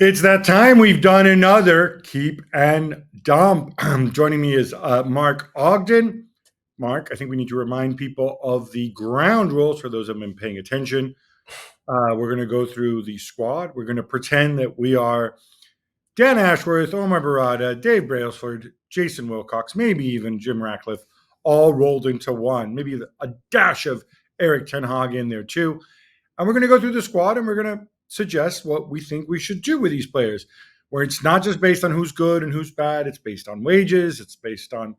It's that time. We've done another keep and dump. Joining me is Mark Ogden. Mark, I think we need to remind people of the ground rules for those who have been paying attention. We're going to go through the squad. We're going to pretend that we are Dan Ashworth, Omar Barada, Dave Brailsford, Jason Wilcox, maybe even Jim Ratcliffe, all rolled into one. Maybe a dash of Erik Ten Hag in there too. And we're going to go through the squad and we're going to suggest what we think we should do with these players, where it's not just based on who's good and who's bad. It's based on wages. It's based on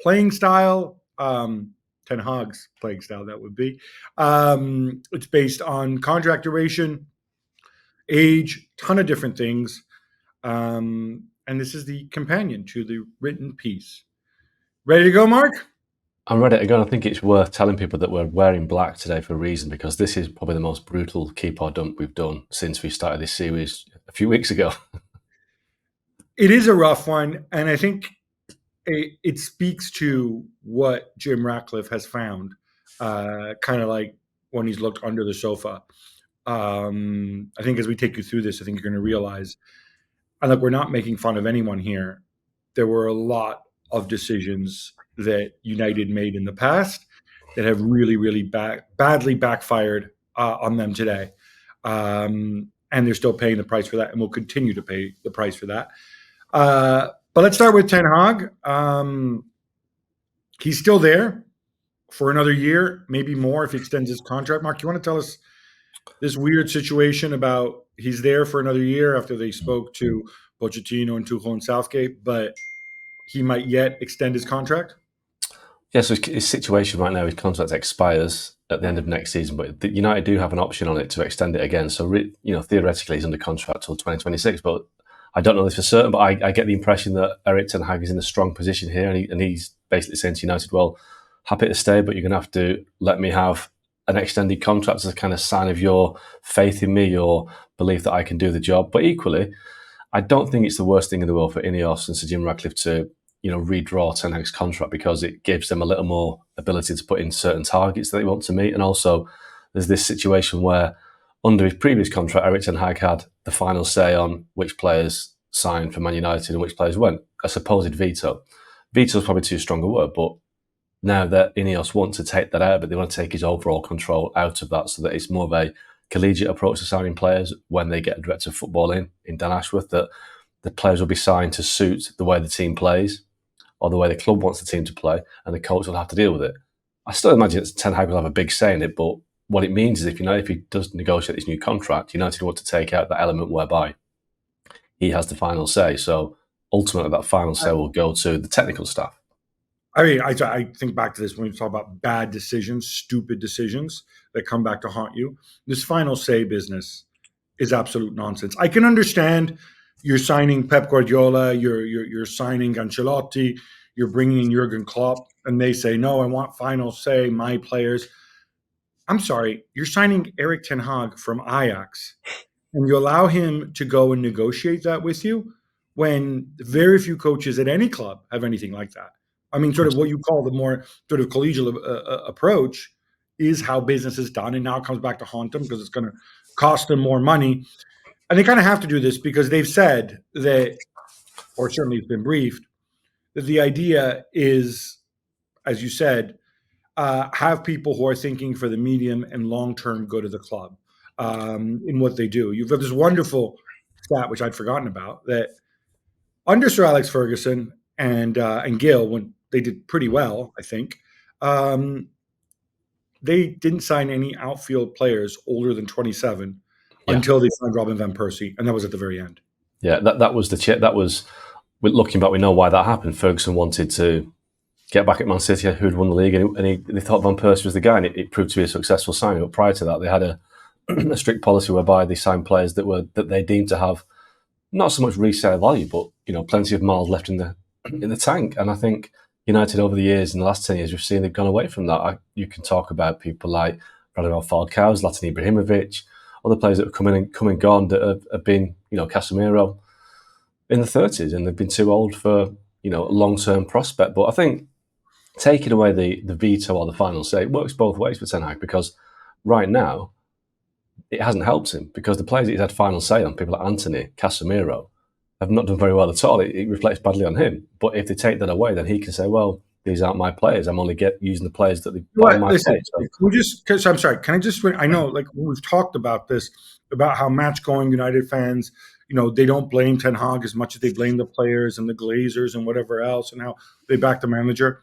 playing style. Ten Hag's playing style, that would be. It's based on contract duration, age, ton of different things. And this is the companion to the written piece. Ready to go, Mark? I'm ready to go. I think it's worth telling people that we're wearing black today for a reason, because this is probably the most brutal keep or dump we've done since we started this series a few weeks ago. It is a rough one, and I think it speaks to what Jim Ratcliffe has found, kind of like when he's looked under the sofa. I think as we take you through this, I think you're going to realize, and look, we're not making fun of anyone here. There were a lot of decisions that United made in the past that have really, really badly backfired on them today. And they're still paying the price for that, and will continue to pay the price for that. But let's start with Ten Hag. He's still there for another year, maybe more if he extends his contract. Mark, you want to tell us this weird situation about he's there for another year after they spoke to Pochettino and Tuchel and Southgate, but he might yet extend his contract? Yeah, so his situation right now, his contract expires at the end of next season, but United do have an option on it to extend it again. So, theoretically, he's under contract till 2026, but I don't know this for certain, but I get the impression that Erik Ten Hag is in a strong position here, and he's basically saying to United, well, happy to stay, but you're going to have to let me have an extended contract as a kind of sign of your faith in me, your belief that I can do the job. But equally, I don't think it's the worst thing in the world for Ineos and Sir Jim Ratcliffe to redraw Ten Hag's contract, because it gives them a little more ability to put in certain targets that they want to meet. And also, there's this situation where under his previous contract, Erik Ten Hag had the final say on which players signed for Man United and which players went. A supposed veto. Veto is probably too strong a word, but now that Ineos want to take that out, but they want to take his overall control out of that, so that it's more of a collegiate approach to signing players when they get a director of football in Dan Ashworth, that the players will be signed to suit the way the team plays or the way the club wants the team to play, and the coach will have to deal with it. I still imagine that Ten Hag will have a big say in it, but what it means is if he does negotiate this new contract, United want to take out that element whereby he has the final say. So ultimately, that final say will go to the technical staff. I mean, I think back to this when we talk about bad decisions, stupid decisions that come back to haunt you. This final say business is absolute nonsense. I can understand you're signing Pep Guardiola, you're signing Ancelotti, you're bringing in Jurgen Klopp, and they say, no, I want final say, my players. I'm sorry, you're signing Erik Ten Hag from Ajax, and you allow him to go and negotiate that with you when very few coaches at any club have anything like that. I mean, sort of what you call the more sort of collegial approach is how business is done, and now it comes back to haunt them because it's going to cost them more money. And they kind of have to do this because they've said that, or certainly it's been briefed, that the idea is, as you said, have people who are thinking for the medium and long-term good of the club in what they do. You've got this wonderful stat, which I'd forgotten about, that under Sir Alex Ferguson and Gill, when they did pretty well, I think, they didn't sign any outfield players older than 27 until they signed Robin van Persie, and that was at the very end. Yeah, that was looking back, we know why that happened. Ferguson wanted to get back at Man City, who'd won the league, and they thought Van Persie was the guy, and it proved to be a successful signing. But prior to that, they had a strict policy whereby they signed players that they deemed to have not so much resale value, but plenty of miles left in the tank. And I think United over the years, in the last 10 years, we've seen they've gone away from that. You can talk about people like Radamel Falcao, Zlatan Ibrahimovic, other players that have come and gone that have been, Casemiro in the 30s, and they've been too old for, a long-term prospect. But I think taking away the veto or the final say, it works both ways for Ten Hag, because right now, it hasn't helped him because the players that he's had final say on, people like Anthony, Casemiro, have not done very well at all. It reflects badly on him. But if they take that away, then he can say, well, these aren't my players. I'm only using the players that they buy What? my Listen, pay. So, can we just? Cause I'm sorry. Can I just? I know, like we've talked about this, about how match-going United fans, they don't blame Ten Hag as much as they blame the players and the Glazers and whatever else, and how they back the manager.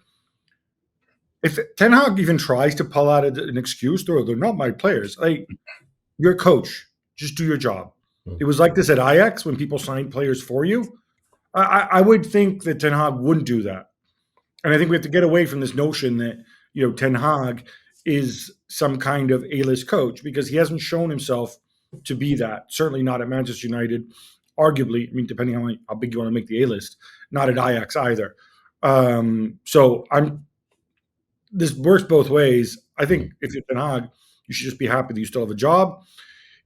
If Ten Hag even tries to pull out an excuse, they're not my players. Like, you're a coach. Just do your job. It was like this at Ajax when people signed players for you. I would think that Ten Hag wouldn't do that. And I think we have to get away from this notion that, Ten Hag is some kind of A-list coach, because he hasn't shown himself to be that. Certainly not at Manchester United. Arguably, I mean, depending on how big you want to make the A-list, not at Ajax either. So this works both ways. I think if you're Ten Hag, you should just be happy that you still have a job.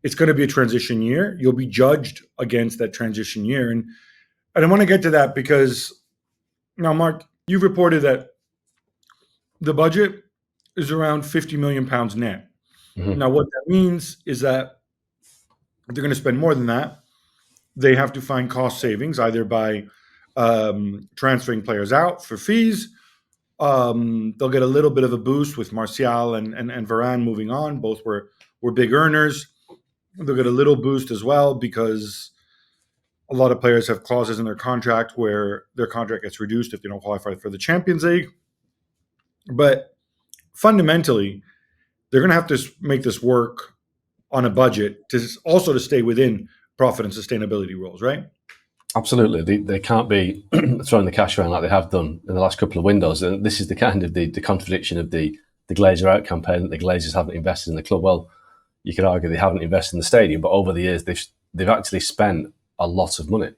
It's going to be a transition year. You'll be judged against that transition year. And I want to get to that because now, Mark, you've reported that the budget is around £50 million net. Mhm. Now, what that means is that if they're going to spend more than that, they have to find cost savings, either by transferring players out for fees. They'll get a little bit of a boost with Martial and Varane moving on. Both were big earners. They'll get a little boost as well because a lot of players have clauses in their contract where their contract gets reduced if they don't qualify for the Champions League. But fundamentally, they're going to have to make this work on a budget to stay within profit and sustainability rules, right? Absolutely. They can't be throwing the cash around like they have done in the last couple of windows. And this is the kind of the contradiction of the Glazer out campaign, that the Glazers haven't invested in the club. Well, you could argue they haven't invested in the stadium, but over the years they've actually spent a lot of money.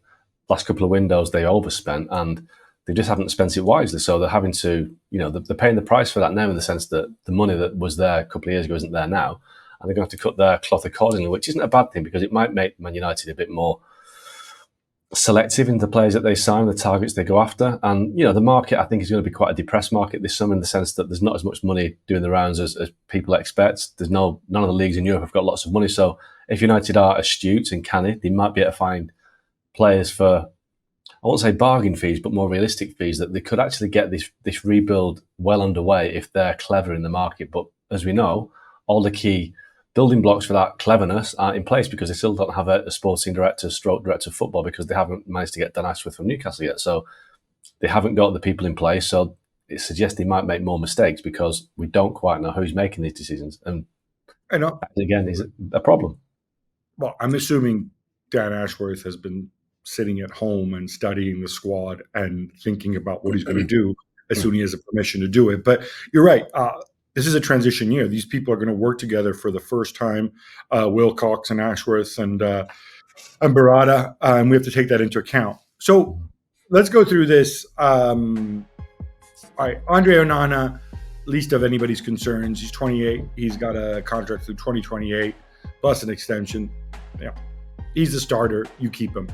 Last couple of windows they overspent, and they just haven't spent it wisely. So they're having to, they're paying the price for that now, in the sense that the money that was there a couple of years ago isn't there now, and they're going to have to cut their cloth accordingly, which isn't a bad thing because it might make Man United a bit more selective in the players that they sign, the targets they go after. And, the market, I think, is going to be quite a depressed market this summer, in the sense that there's not as much money doing the rounds as people expect. There's none of the leagues in Europe have got lots of money. So if United are astute and canny, they might be able to find players for, I won't say bargain fees, but more realistic fees, that they could actually get this rebuild well underway if they're clever in the market. But as we know, all the key building blocks for that cleverness aren't in place, because they still don't have a sporting director, director of football, because they haven't managed to get Dan Ashworth from Newcastle yet. So they haven't got the people in place. So it suggests they might make more mistakes because we don't quite know who's making these decisions. And again, is a problem. Well, I'm assuming Dan Ashworth has been sitting at home and studying the squad and thinking about what he's going to do as soon as he has a permission to do it. But you're right. This is a transition year. These people are going to work together for the first time, Wilcox and Ashworth and Barada, and we have to take that into account. So let's go through this. All right, Andre Onana, least of anybody's concerns. He's 28. He's got a contract through 2028, plus an extension. Yeah, he's the starter. You keep him.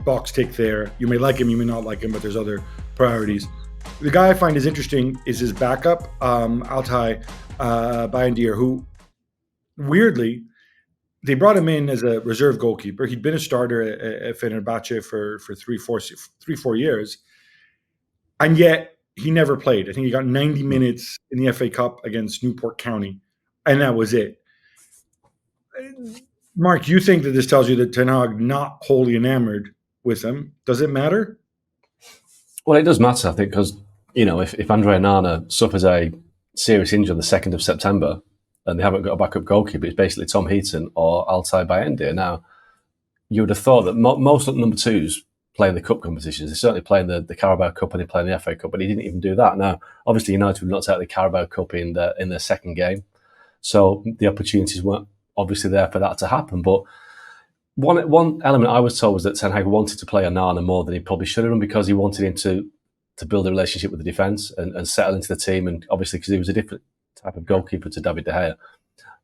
Box tick there. You may like him, you may not like him, but there's other priorities. The guy I find is interesting is his backup, Altay Bayindir, who, weirdly, they brought him in as a reserve goalkeeper. He'd been a starter at Fenerbahce for 3-4 years, and yet he never played. I think he got 90 minutes in the FA Cup against Newport County, and that was it. Mark, you think that this tells you that Ten Hag not wholly enamored with him? Does it matter? Well, it does matter, I think, because, if Andre Onana suffers a serious injury on the 2nd of September and they haven't got a backup goalkeeper, it's basically Tom Heaton or Altay Bayindir. Now, you would have thought that most number twos play in the cup competitions. They certainly play in the Carabao Cup and they play in the FA Cup, but he didn't even do that. Now, obviously, United would not take the Carabao Cup in their second game, so the opportunities weren't obviously there for that to happen. But one element I was told was that Ten Hag wanted to play Onana more than he probably should have done, because he wanted him to build a relationship with the defence and settle into the team, and obviously because he was a different type of goalkeeper to David De Gea.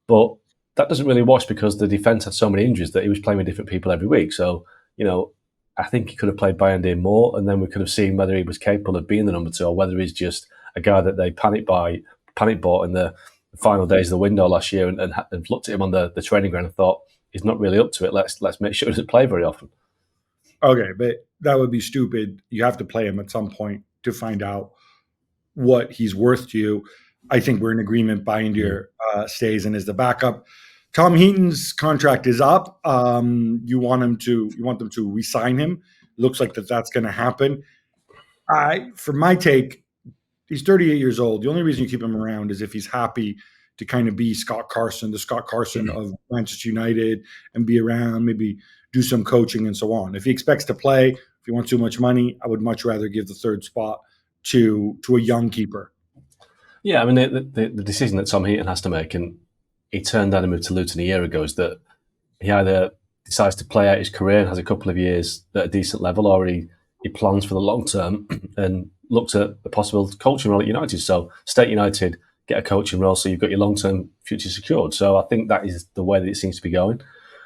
But that doesn't really wash, because the defence had so many injuries that he was playing with different people every week. So, I think he could have played Bayindir more, and then we could have seen whether he was capable of being the number two, or whether he's just a guy that they panic bought in the the final days of the window last year and looked at him on the training ground and thought he's not really up to it. Let's make sure he doesn't play very often. Okay, but that would be stupid. You have to play him at some point to find out what he's worth to you. I think we're in agreement. Bayindir stays and is the backup. Tom Heaton's contract is up. You want them to re-sign him. Looks like that's going to happen. For my take, he's 38 years old. The only reason you keep him around is if he's happy to kind of be the Scott Carson of Manchester United, and be around, maybe do some coaching and so on. If he expects to play, if he wants too much money, I would much rather give the third spot to a young keeper. Yeah, I mean, the decision that Tom Heaton has to make, and he turned down and moved to Luton a year ago, is that he either decides to play out his career and has a couple of years at a decent level, or he plans for the long term and looks at a possible coaching role at United. So State United, get a coaching role, so you've got your long-term future secured. So I think that is the way that it seems to be going.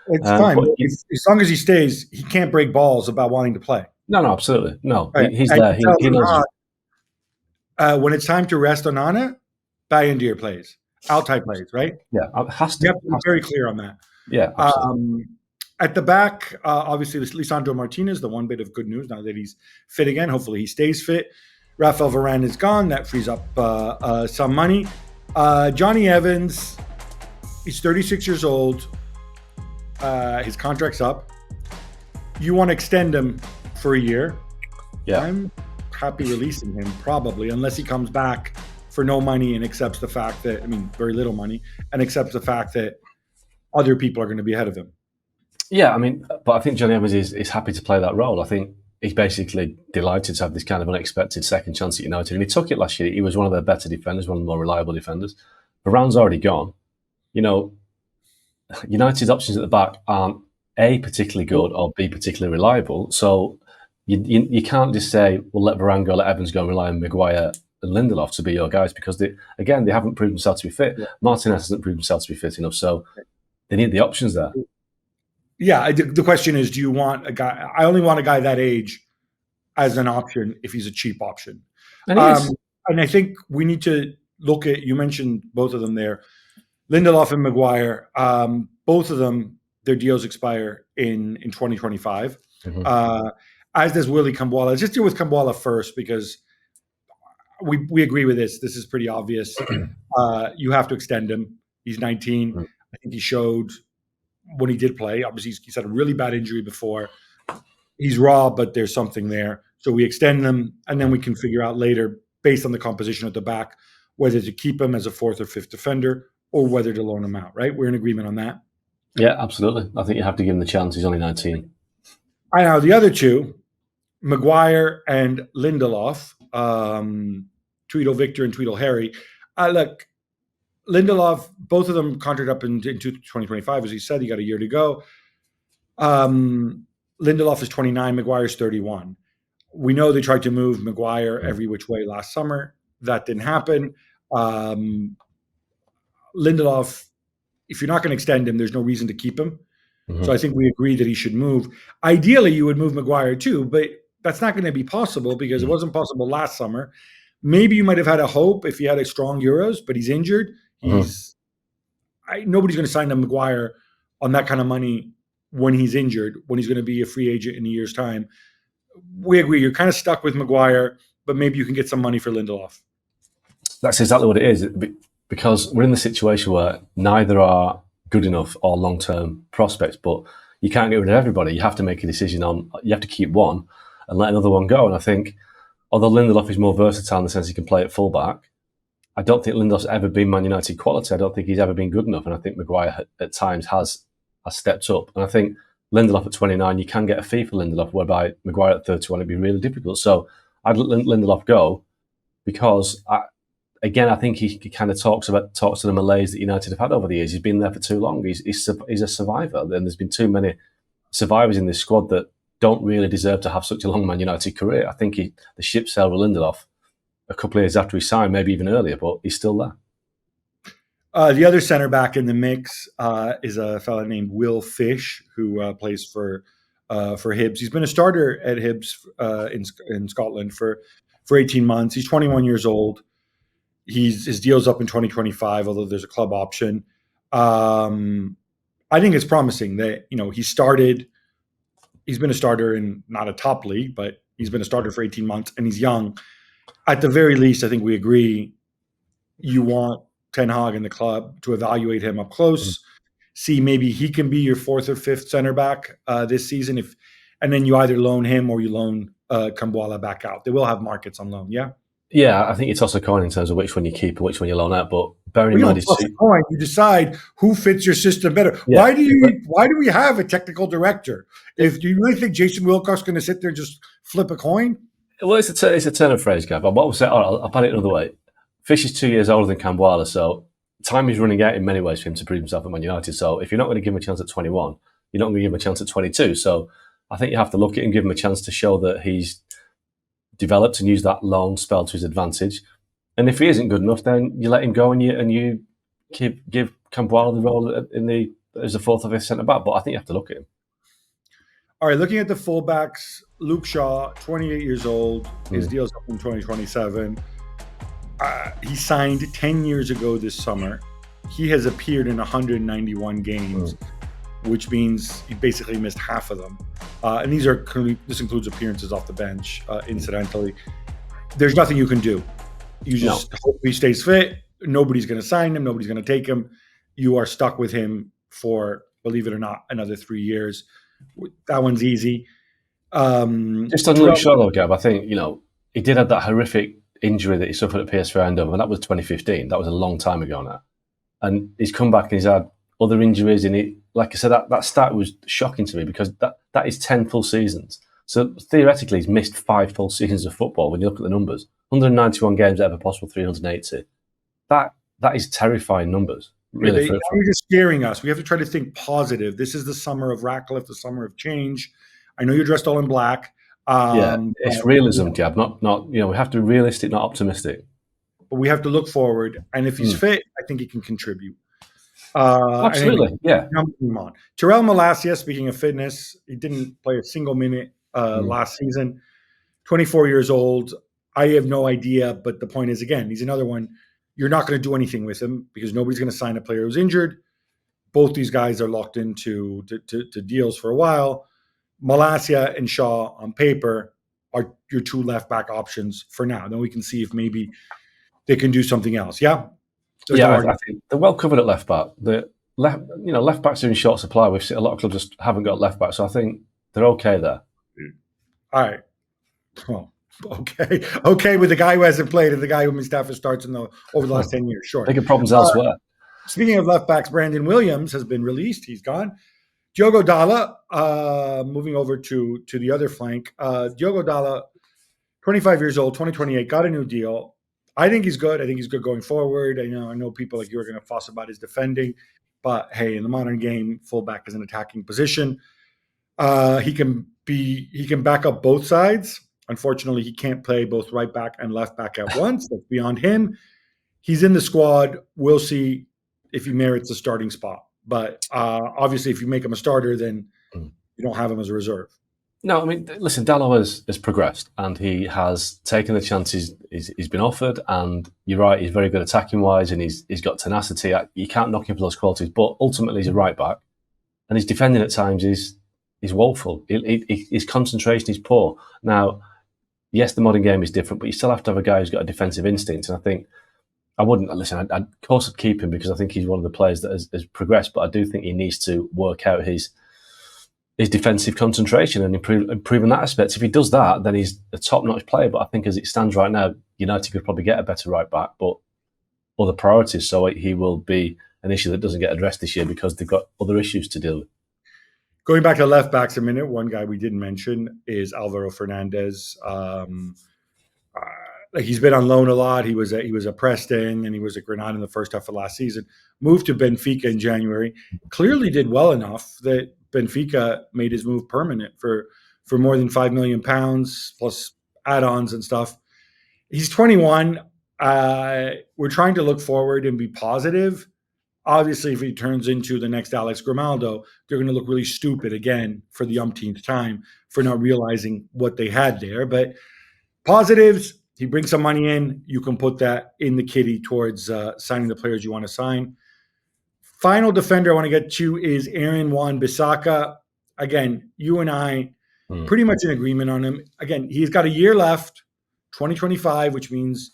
It's fine. As long as he stays, he can't break balls about wanting to play. No, absolutely. No, right. He's there. He knows. When it's time to rest Onana, Bayindir plays. Altay plays, right? Yeah, it has to. You have to be very clear on that. Yeah, absolutely. At the back, obviously, Lisandro Martinez, the one bit of good news now that he's fit again. Hopefully he stays fit. Rafael Varane is gone. That frees up some money. Johnny Evans, he's 36 years old. His contract's up. You want to extend him for a year. Yeah. I'm happy releasing him, probably, unless he comes back for no money and accepts the fact that, very little money, and accepts the fact that other people are going to be ahead of him. Yeah, but I think Johnny Evans is happy to play that role. I think he's basically delighted to have this kind of unexpected second chance at United. And he took it last year. He was one of the better defenders, one of the more reliable defenders. Varane's already gone. United's options at the back aren't A, particularly good, or B, particularly reliable. So you can't just say, well, let Varane go, let Evans go, and rely on Maguire and Lindelof to be your guys, because they haven't proved themselves to be fit. Yeah. Martinez hasn't proved himself to be fit enough. So they need the options there. Yeah, the question is, do you want a guy? I only want a guy that age as an option if he's a cheap option. And I think we need to look at, you mentioned both of them there, Lindelof and Maguire. Both of them, their deals expire in 2025. Mm-hmm. As does Willy Kambwala. Let's just deal with Kambwala first, because we agree with this. This is pretty obvious. You have to extend him. He's 19. Mm-hmm. I think he showed when he did play. Obviously, he's had a really bad injury before. He's raw, but there's something there. So we extend them, and then we can figure out later, based on the composition at the back, whether to keep him as a fourth or fifth defender or whether to loan him out, right? We're in agreement on that. Yeah, absolutely. I think you have to give him the chance. He's only 19. I know the other two, Maguire and Lindelof, Tweedle Victor and Tweedle Harry. Look, Lindelof, both of them contract up in 2025. As he said, he got a year to go. Lindelof is 29, Maguire's 31. We know they tried to move Maguire every which way last summer. That didn't happen. Lindelof, if you're not going to extend him, there's no reason to keep him. Mm-hmm. So I think we agree that he should move. Ideally, you would move Maguire too, but that's not going to be possible because it wasn't possible last summer. Maybe you might have had a hope if he had a strong Euros, but he's injured. Nobody's going to sign to Maguire on that kind of money when he's injured, when he's going to be a free agent in a year's time. We agree. You're kind of stuck with Maguire, but maybe you can get some money for Lindelof. That's exactly what it is, because we're in the situation where neither are good enough or long-term prospects, but you can't get rid of everybody. You have to make a decision on, you have to keep one and let another one go. And I think, although Lindelof is more versatile in the sense he can play at fullback, I don't think Lindelof's ever been Man United quality. I don't think he's ever been good enough. And I think Maguire at times has stepped up. And I think Lindelof at 29, you can get a fee for Lindelof, whereby Maguire at 31, it'd be really difficult. So I'd let Lindelof go because, I think he kind of talks to the malaise that United have had over the years. He's been there for too long. He's a survivor. And there's been too many survivors in this squad that don't really deserve to have such a long Man United career. I think the ship sailed with Lindelof a couple of years after he signed, maybe even earlier, but he's still there. The other centre back in the mix is a fellow named Will Fish, who plays for Hibs. He's been a starter at Hibs in Scotland for 18 months. He's 21 years old. his deal's up in 2025, although there's a club option. I think it's promising that he's been a starter in not a top league, but he's been a starter for 18 months, and he's young. At the very least, I think we agree you want Ten Hag in the club to evaluate him up close, see maybe he can be your fourth or fifth center back this season, and then you either loan him or you loan Kambuala back out. They will have markets on loan, yeah? Yeah, I think you toss a coin in terms of which one you keep and which one you loan out. But bearing in mind, you decide who fits your system better. Yeah. Why do we have a technical director? If you really think Jason Wilcock's going to sit there and just flip a coin? Well, it's a turn of phrase, Gav. What we'll say, I'll put it another way. Fish is 2 years older than Kambuala, so time is running out in many ways for him to prove himself at Man United. So if you're not going to give him a chance at 21, you're not going to give him a chance at 22. So I think you have to look at it and give him a chance to show that he's developed and use that loan spell to his advantage. And if he isn't good enough, then you let him go and you give Kambuala the role as a fourth or fifth centre back. But I think you have to look at him. All right, looking at the fullbacks, Luke Shaw, 28 years old. His deal's up in 2027. He signed 10 years ago this summer. He has appeared in 191 games, which means he basically missed half of them. And this includes appearances off the bench, incidentally. There's nothing you can do. You just hope he stays fit. Nobody's going to sign him. Nobody's going to take him. You are stuck with him for, believe it or not, another 3 years. That one's easy. Just on Luke Shaw, though, Gab, I think, he did have that horrific injury that he suffered at PSV Eindhoven, and that was 2015. That was a long time ago now. And he's come back and he's had other injuries in it. Like I said, that stat was shocking to me because that is 10 full seasons. So theoretically, he's missed 5 full seasons of football when you look at the numbers. 191 games out of a possible 380. That is terrifying numbers. Really, you're just scaring us. We have to try to think positive. This is the summer of Ratcliffe, the summer of change. I know you're dressed all in black. It's realism, Gab. Not we have to be realistic, not optimistic. But we have to look forward. And if he's fit, I think he can contribute. Absolutely, yeah. Terrell Malacia, speaking of fitness, he didn't play a single minute last season. 24 years old. I have no idea, but the point is, again, he's another one. You're not going to do anything with him because nobody's going to sign a player who's injured. Both these guys are locked into to deals for a while. Malacia and Shaw on paper are your 2 left back options for now. Then we can see if maybe they can do something else. Yeah. I think they're well covered at left back. Left backs are in short supply. We've seen a lot of clubs just haven't got left back, so I think they're okay there. All right. Well, okay with the guy who hasn't played and the guy who missed half his starts over the last 10 years. Sure. Bigger problems elsewhere. Speaking of left backs, Brandon Williams has been released. He's gone. Diogo Dalla, moving over to the other flank. Diogo Dalla, 25 years old, 2028, got a new deal. I think he's good. I think he's good going forward. I know people like you are going to fuss about his defending, but hey, in the modern game, fullback is an attacking position. He can back up both sides. Unfortunately, he can't play both right back and left back at once. That's beyond him. He's in the squad. We'll see if he merits a starting spot. But obviously, if you make him a starter, then you don't have him as a reserve. No, I mean, listen, Dalot has progressed and he has taken the chances he's been offered. And you're right, he's very good attacking-wise and he's got tenacity. You can't knock him for those qualities. But ultimately, he's a right back. And his defending at times is woeful. His concentration is poor. Now, yes, the modern game is different, but you still have to have a guy who's got a defensive instinct. And I think I'd of course I'd keep him because I think he's one of the players that has progressed, but I do think he needs to work out his defensive concentration and improve in that aspect. If he does that, then he's a top-notch player. But I think as it stands right now, United could probably get a better right back, but other priorities. So he will be an issue that doesn't get addressed this year because they've got other issues to deal with. Going back to left backs a minute, one guy we didn't mention is Alvaro Fernandez. He's been on loan a lot. He was a Preston and he was at Granada in the first half of last season. Moved to Benfica in January. Clearly did well enough that Benfica made his move permanent for more than £5 million plus add-ons and stuff. He's 21. We're trying to look forward and be positive. Obviously, if he turns into the next Alex Grimaldo, they're going to look really stupid again for the umpteenth time for not realizing what they had there. But positives, He brings some money in. You can put that in the kitty towards signing the players you want to sign. Final defender I want to get to is Aaron Wan-Bissaka. Again, you and I pretty much in agreement on him. Again, he's got a year left, 2025, which means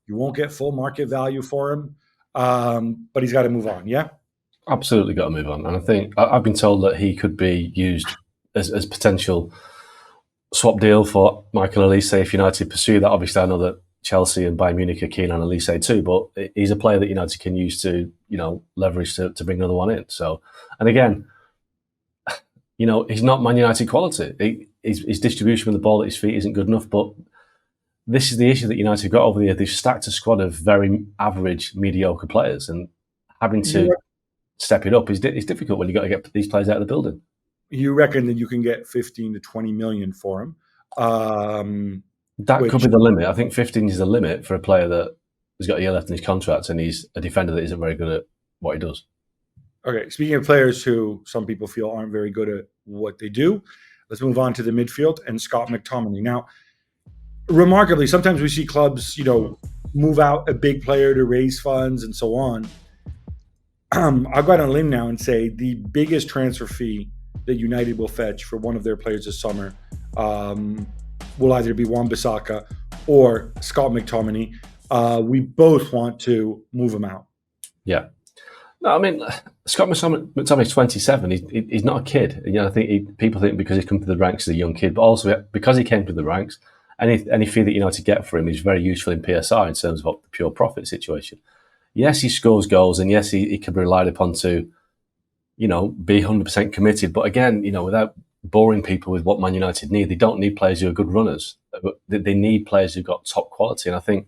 you won't get full market value for him. But he's got to move on, yeah? Absolutely got to move on. And I think I've been told that he could be used as potential swap deal for Michael Elise if United pursue that. Obviously, I know that Chelsea and Bayern Munich are keen on Elise too, but he's a player that United can use to, leverage to bring another one in. So, and again, he's not Man United quality. His distribution with the ball at his feet isn't good enough, but this is the issue that United have got over the year. They've stacked a squad of very average, mediocre players, and having to step it up is difficult when you've got to get these players out of the building. You reckon that you can get 15 to 20 million for him? That could be the limit. I think 15 is the limit for a player that has got a year left in his contract, and he's a defender that isn't very good at what he does. Okay, speaking of players who some people feel aren't very good at what they do, let's move on to the midfield and Scott McTominay. Now, remarkably, sometimes we see clubs, move out a big player to raise funds and so on. I'll go out on a limb now and say the biggest transfer fee that United will fetch for one of their players this summer will either be Wan-Bissaka or Scott McTominay. We both want to move him out. Yeah. No, I mean, Scott McTominay's 27. He's not a kid. I think people think because he's come through the ranks as a young kid, but also because he came through the ranks, any fee that United get for him is very useful in PSR in terms of the pure profit situation. Yes, he scores goals, and yes, he can be relied upon to, be 100% committed. But again, without boring people with what Man United need, they don't need players who are good runners. They need players who've got top quality. And I think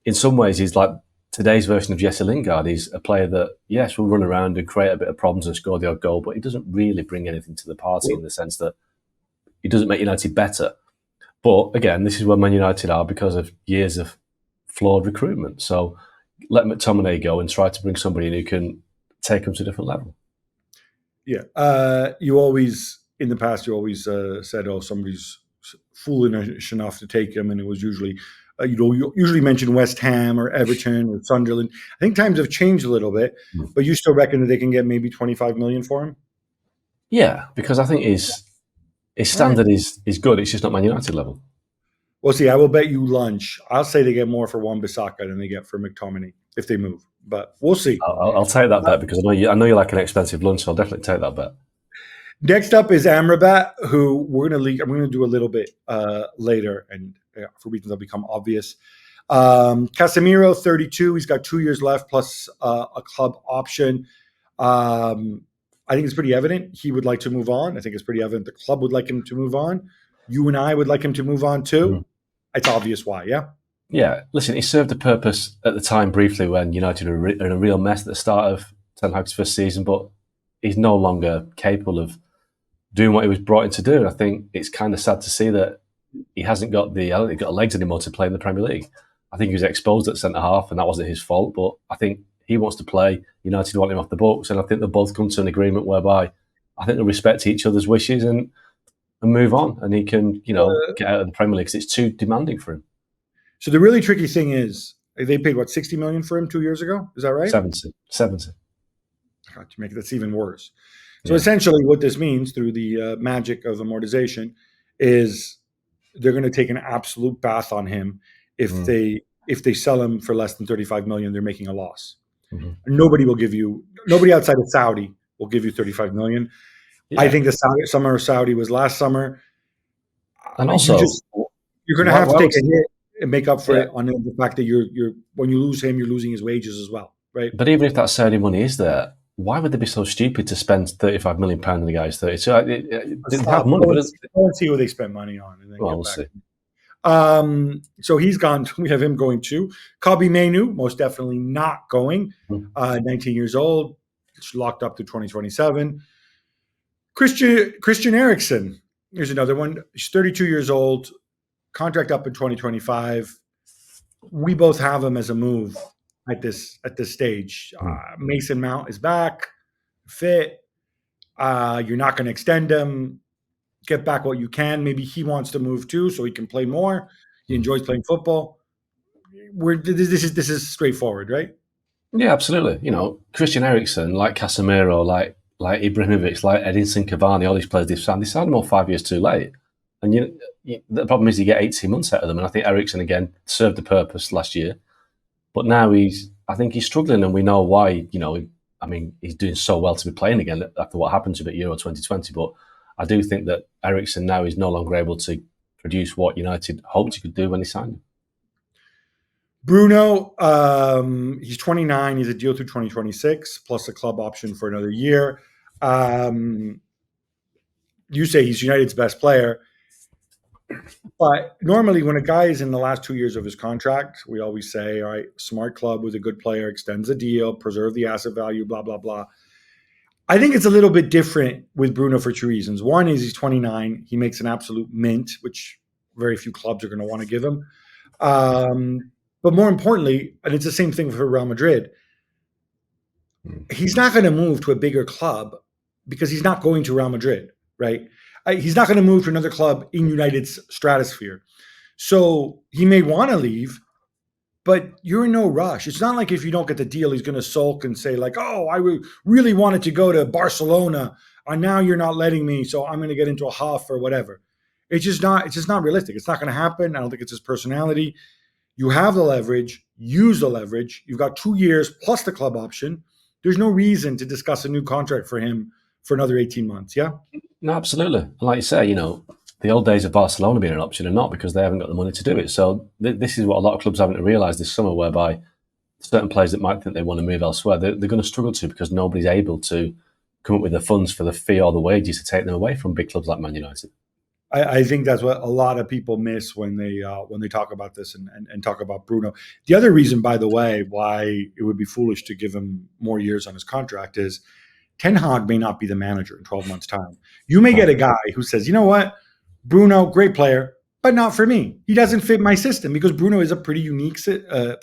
in some ways he's like today's version of Jesse Lingard. He's a player that, yes, will run around and create a bit of problems and score the odd goal, but he doesn't really bring anything to the party in the sense that he doesn't make United better. But again, this is where Man United are because of years of flawed recruitment. So let McTominay go and try to bring somebody in who can take them to a different level. Yeah. You always, in the past, said, somebody's foolish enough to take him. And it was usually, you usually mention West Ham or Everton or Sunderland. I think times have changed a little bit, but you still reckon that they can get maybe 25 million for him? Yeah, because I think his standard is good. It's just not Man United level. Well, see, I will bet you lunch. I'll say they get more for Wan-Bissaka than they get for McTominay if they move, but we'll see. I'll take that bet because I know you like an expensive lunch, so I'll definitely take that bet. Next up is Amrabat, who I'm going to do a little bit later, and for reasons that'll become obvious. Casemiro, 32. He's got 2 years left plus a club option. I think it's pretty evident he would like to move on. I think it's pretty evident the club would like him to move on. You and I would like him to move on too. Mm-hmm. It's obvious why, yeah? Yeah, listen, he served a purpose at the time briefly when United were in a real mess at the start of Ten Hag's first season, but he's no longer capable of doing what he was brought in to do. And I think it's kind of sad to see that he hasn't got the legs anymore to play in the Premier League. I think he was exposed at centre-half and that wasn't his fault, but I think he wants to play. United want him off the books, and I think they'll both come to an agreement whereby I think they'll respect each other's wishes and move on, and he can, get out of the Premier League because it's too demanding for him. So the really tricky thing is they paid, 60 million for him 2 years ago? Is that right? 70. God, to make that's even worse. So essentially what this means through the magic of amortization is they're going to take an absolute bath on him if they sell him for less than 35 million, they're making a loss. Mm-hmm. Nobody outside of Saudi will give you 35 million. Yeah. I think the summer of Saudi was last summer. And also, you're going to have to take a hit and make up for it on the fact that you're when you lose him, you're losing his wages as well, right? But even if that Saudi money is there, why would they be so stupid to spend £35 million on the guy's 30? So it didn't have money. Let's see what they spend money on. And then we'll see. So he's gone. We have him going too. Kobbie Mainoo, most definitely not going. 19 years old. It's locked up to 2027. Christian Eriksen. Here's another one. He's 32 years old. Contract up in 2025. We both have him as a move at this stage. Mason Mount is back, fit. You're not going to extend him. Get back what you can. Maybe he wants to move too, so he can play more. He enjoys playing football. This is straightforward, right? Yeah, absolutely. Christian Eriksen, like Casemiro, like Ibrahimovic, like Edinson Cavani, all these players they signed them all 5 years too late. And the problem is you get 18 months out of them. And I think Eriksen, again, served the purpose last year. But now I think he's struggling, and we know why. He's doing so well to be playing again after what happened to him at Euro 2020. But I do think that Eriksen now is no longer able to produce what United hoped he could do when he signed him. Bruno, he's 29. He's a deal through 2026 plus a club option for another year. You say he's United's best player. But normally when a guy is in the last 2 years of his contract, we always say, all right, smart club with a good player extends the deal, preserve the asset value, blah, blah, blah. I think it's a little bit different with Bruno for two reasons. One is he's 29. He makes an absolute mint, which very few clubs are going to want to give him. But more importantly, and it's the same thing for Real Madrid, he's not going to move to a bigger club because he's not going to Real Madrid, right? He's not going to move to another club in United's stratosphere. So he may want to leave, but you're in no rush. It's not like if you don't get the deal, he's going to sulk and say like, oh, I really wanted to go to Barcelona, and now you're not letting me, so I'm going to get into a huff or whatever. It's just not realistic. It's not going to happen. I don't think it's his personality. You have the leverage, use the leverage. You've got 2 years plus the club option. There's no reason to discuss a new contract for him for another 18 months, yeah? No, absolutely. And like you say, the old days of Barcelona being an option and not because they haven't got the money to do it. So this is what a lot of clubs haven't realised this summer, whereby certain players that might think they want to move elsewhere, they're going to struggle to because nobody's able to come up with the funds for the fee or the wages to take them away from big clubs like Man United. I think that's what a lot of people miss when they talk about this and talk about Bruno. The other reason, by the way, why it would be foolish to give him more years on his contract is Ten Hag may not be the manager in 12 months' time. You may get a guy who says, you know what, Bruno, great player, but not for me. He doesn't fit my system because Bruno is a pretty unique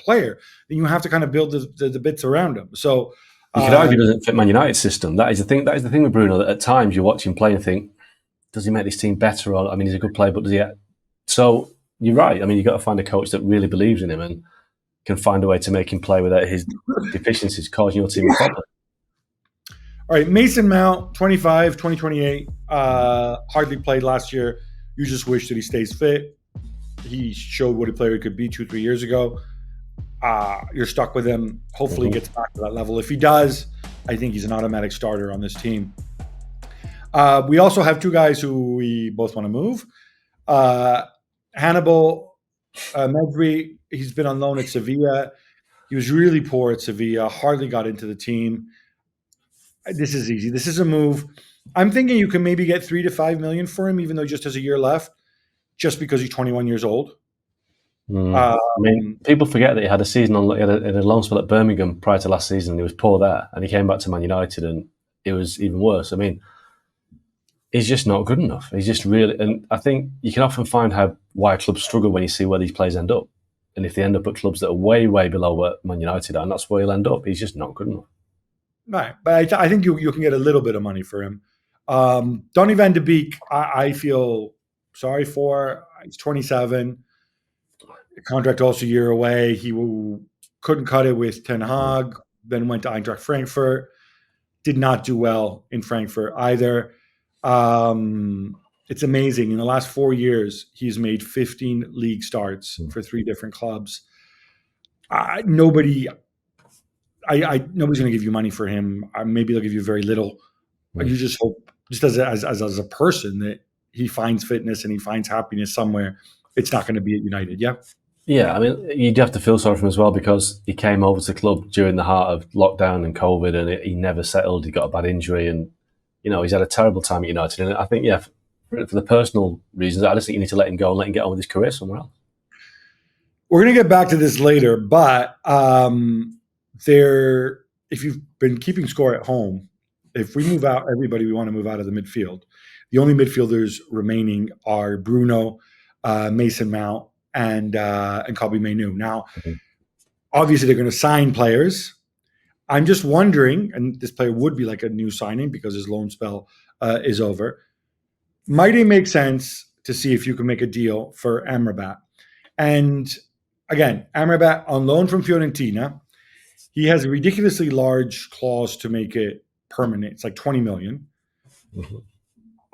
player. Then you have to kind of build the bits around him. So you could argue he doesn't fit Man United's system. That is the thing. That is the thing with Bruno. That at times you watch him play and think, does he make this team better? Or he's a good player, but does he? So you're right. You've got to find a coach that really believes in him and can find a way to make him play without his deficiencies causing your team a problem. All right, Mason Mount, 25, 2028, hardly played last year. You just wish that he stays fit. He showed what a player he could be 2-3 years ago. You're stuck with him. Hopefully he gets back to that level. If he does, I think he's an automatic starter on this team. We also have two guys who we both want to move. Hannibal Medri, he's been on loan at Sevilla. He was really poor at Sevilla, hardly got into the team. This is easy. This is a move. I'm thinking you can maybe get 3 to 5 million for him, even though he just has a year left, just because he's 21 years old. People forget that he had a season he had a loan spell at Birmingham prior to last season. He was poor there, and he came back to Man United, and it was even worse. He's just not good enough. He's just really, and I think you can often find why clubs struggle when you see where these players end up, and if they end up at clubs that are way, way below where Man United are, and that's where he'll end up. He's just not good enough. Right, but I think you can get a little bit of money for him. Donny van de Beek, I feel sorry for. He's 27. The contract also a year away. He couldn't cut it with Ten Hag, then went to Eintracht Frankfurt. Did not do well in Frankfurt either. It's amazing. In the last 4 years, he's made 15 league starts for 3 different clubs. Nobody's going to give you money for him. Maybe they'll give you very little. You just hope, just as a person, that he finds fitness and he finds happiness somewhere. It's not going to be at United, yeah? Yeah, you'd have to feel sorry for him as well because he came over to the club during the heart of lockdown and COVID, and he never settled. He got a bad injury, and he's had a terrible time at United. And I think, for the personal reasons, I just think you need to let him go and let him get on with his career somewhere else. We're going to get back to this later, but if you've been keeping score at home, if we move out everybody we want to move out of the midfield, the only midfielders remaining are Bruno, Mason Mount, and Kobbie Mainoo. Now, obviously, they're going to sign players. I'm just wondering, and this player would be like a new signing because his loan spell is over. Might it make sense to see if you can make a deal for Amrabat? And again, Amrabat on loan from Fiorentina. He has a ridiculously large clause to make it permanent. It's like 20 million. Mm-hmm.